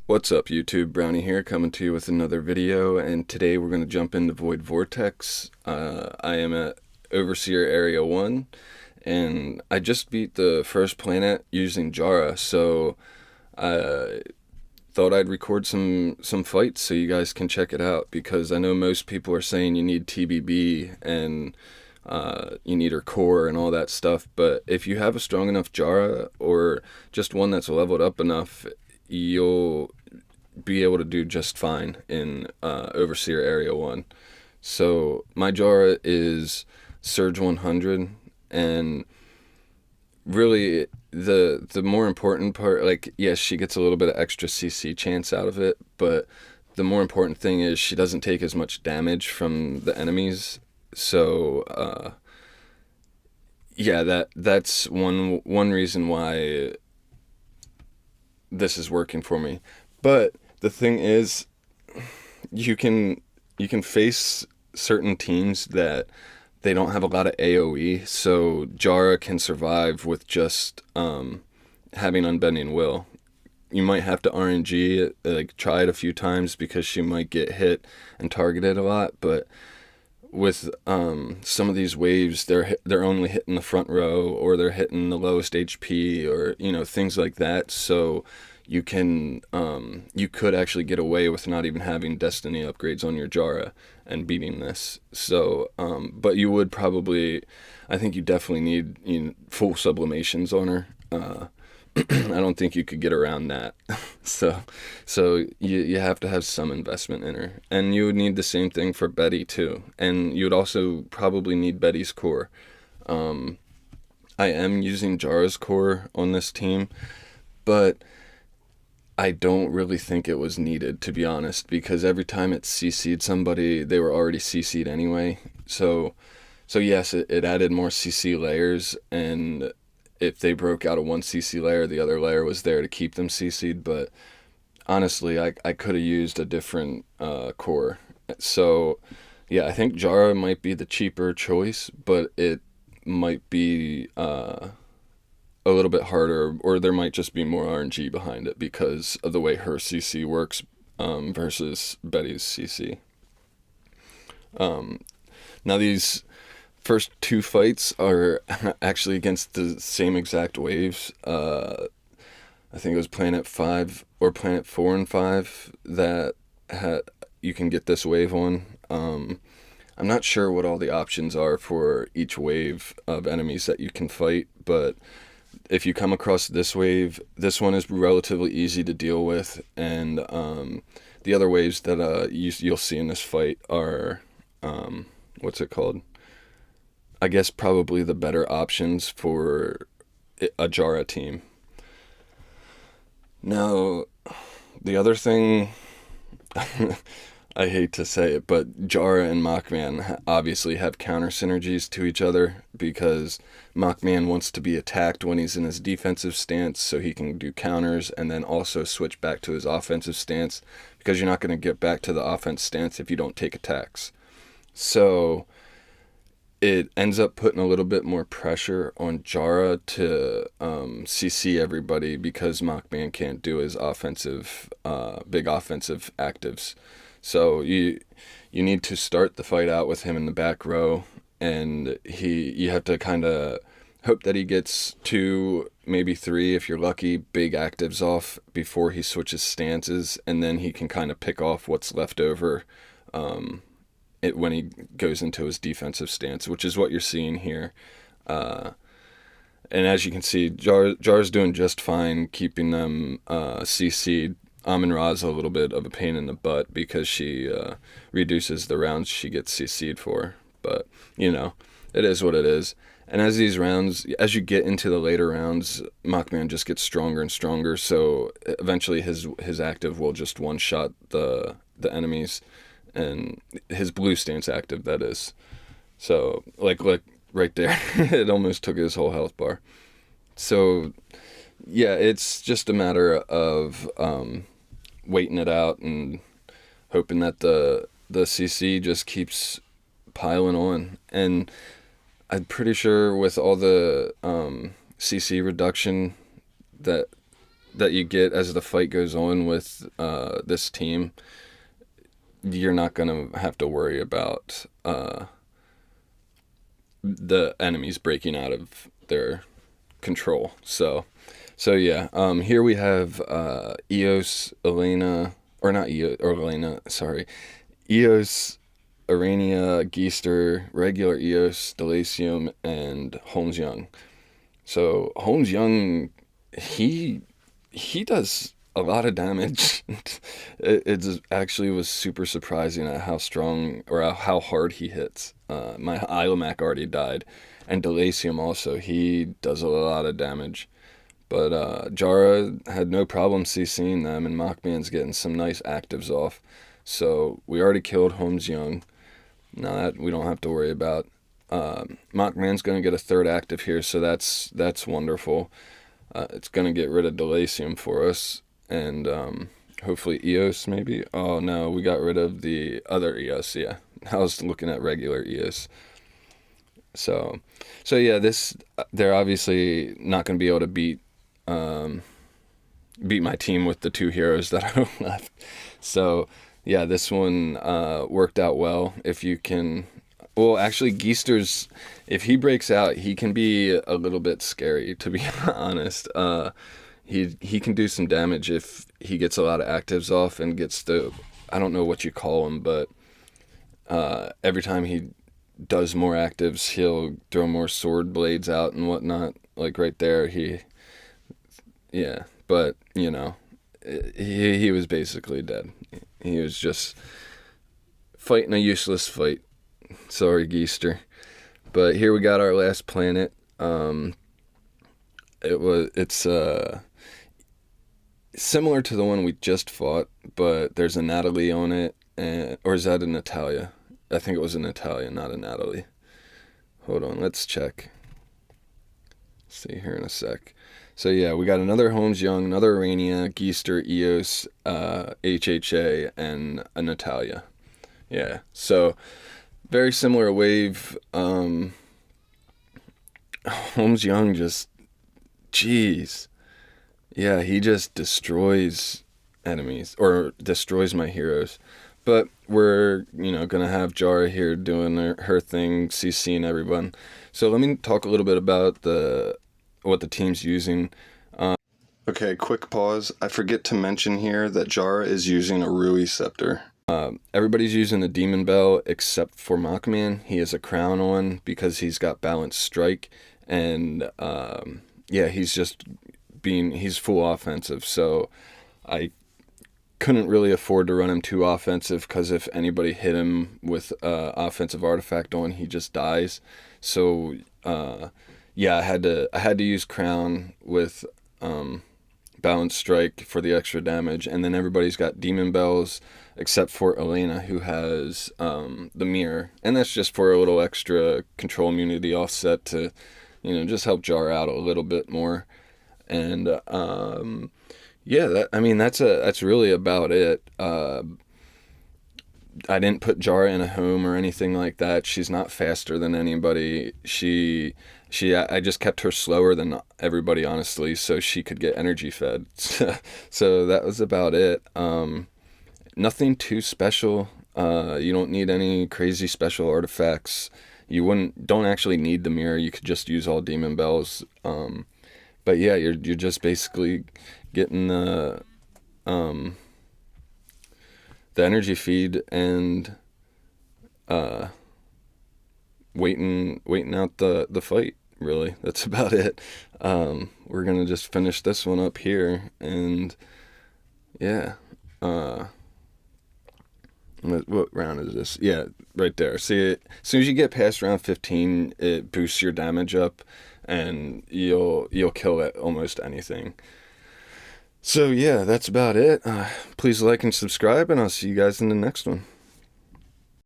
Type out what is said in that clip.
What's up, YouTube? Brownie here, coming to you with another video, and today we're going to jump into Void Vortex. I am at Overseer Area 1, and I just beat the first planet using Jara, so I thought I'd record some fights so you guys can check it out, because I know most people are saying you need TBB and you need her core and all that stuff, but if you have a strong enough Jara, or just one that's leveled up enough, you'll be able to do just fine in Overseer Area 1. So my Jara is Surge 100, and really the more important part, like, yes, she gets a little bit of extra CC chance out of it, but the more important thing is she doesn't take as much damage from the enemies. So yeah, that's one reason why this is working for me. But the thing is, you can face certain teams that they don't have a lot of AoE, so Jara can survive with just having Unbending Will. You might have to RNG it, like try it a few times, because she might get hit and targeted a lot, but with some of these waves, they're only hitting the front row, or they're hitting the lowest HP, or things like that. So you could actually get away with not even having Destiny upgrades on your Jara and beating this. So but you would probably, I think you definitely need full sublimations on her. I don't think you could get around that. So you have to have some investment in her, and you would need the same thing for Betty too, and you would also probably need Betty's core. I am using Jara's core on this team, but I don't really think it was needed, to be honest, because every time it CC'd somebody, they were already CC'd anyway. So yes, it added more CC layers, and if they broke out of one CC layer, the other layer was there to keep them CC'd, but honestly, I could have used a different core. So yeah, I think Jara might be the cheaper choice, but it might be a little bit harder, or there might just be more RNG behind it because of the way her CC works versus Betty's CC. Now these first two fights are actually against the same exact waves. I think it was Planet 5 or Planet 4 and 5 that you can get this wave on. I'm not sure what all the options are for each wave of enemies that you can fight, but if you come across this wave, this one is relatively easy to deal with, and the other waves that you'll see in this fight are, what's it called? I guess probably the better options for a Jara team. Now, the other thing, I hate to say it, but Jara and Mckman obviously have counter synergies to each other, because Mckman wants to be attacked when he's in his defensive stance so he can do counters, and then also switch back to his offensive stance, because you're not going to get back to the offense stance if you don't take attacks. So it ends up putting a little bit more pressure on Jara to CC everybody, because Mckman can't do his offensive, big offensive actives. So you need to start the fight out with him in the back row, and you have to kind of hope that he gets 2, maybe 3, if you're lucky, big actives off before he switches stances, and then he can kind of pick off what's left over when he goes into his defensive stance, which is what you're seeing here. And as you can see, Jar's doing just fine keeping them CC'd. Amun-Ra's a little bit of a pain in the butt, because she reduces the rounds she gets CC'd for. But, it is what it is. And as you get into the later rounds, Mckman just gets stronger and stronger, so eventually his active will just one-shot the enemies, and his blue stance active, that is. So, like right there, it almost took his whole health bar. So, yeah, it's just a matter of waiting it out and hoping that the CC just keeps piling on. And I'm pretty sure with all the CC reduction that that you get as the fight goes on with this team, you're not going to have to worry about the enemies breaking out of their control. So yeah, here we have Eos, Elena, or not Eos, or Elena, sorry. Eos, Arania, Geister, regular Eos, Delacium, and Holmes Young. So Holmes Young, he does a lot of damage. It actually was super surprising at how strong or how hard he hits. My Ilomac already died, and Delacium also. He does a lot of damage. But Jara had no problem CCing them, and Mckman's getting some nice actives off. So we already killed Holmes Young. Now that we don't have to worry about. Mckman's going to get a third active here, so that's wonderful. It's going to get rid of Delacium for us, and hopefully Eos maybe. Oh no, we got rid of the other Eos. Yeah, I was looking at regular Eos. So yeah, they're obviously not going to be able to beat my team with the two heroes that are left. So yeah, this one worked out well. If you can, well, actually, Geister's, if he breaks out, he can be a little bit scary, to be honest. He can do some damage if he gets a lot of actives off and gets I don't know what you call him, but every time he does more actives, he'll throw more sword blades out and whatnot. Like right there, yeah. But he was basically dead. He was just fighting a useless fight. Sorry, Geister. But here we got our last planet. It's similar to the one we just fought, but there's a Natalie on it, or is that a Natalia? I think it was a Natalia, not a Natalie. Hold on, let's check. See here in a sec. So yeah, we got another Holmes Young, another Arania, Geister, Eos, HHA, and a Natalia. Yeah, so very similar wave. Holmes Young just, jeez. Yeah, he just destroys enemies, or destroys my heroes. But we're, going to have Jara here doing her thing, CCing everyone. So let me talk a little bit about what the team's using. Okay, quick pause. I forget to mention here that Jara is using a Rui Scepter. Everybody's using a Demon Bell except for Mckman. He has a crown on because he's got balanced strike. And yeah, he's full offensive. So I couldn't really afford to run him too offensive, because if anybody hit him with offensive artifact on, he just dies. So yeah, I had to use crown with balanced strike for the extra damage, and then everybody's got demon bells except for Elena, who has the mirror, and that's just for a little extra control immunity offset to just help Jara out a little bit more. And yeah, that's really about it. I didn't put Jara in a home or anything like that. She's not faster than anybody. I just kept her slower than everybody, honestly, so she could get energy fed. So that was about it. Nothing too special. You don't need any crazy special artifacts. You don't actually need the mirror. You could just use all demon bells. But yeah, you're just basically getting the energy feed and waiting out the fight. Really, that's about it. We're gonna just finish this one up here, and yeah. What round is this? Yeah, right there. See, as soon as you get past round 15, it boosts your damage up, and you'll kill at almost anything. So yeah, that's about it. Please like and subscribe, and I'll see you guys in the next one.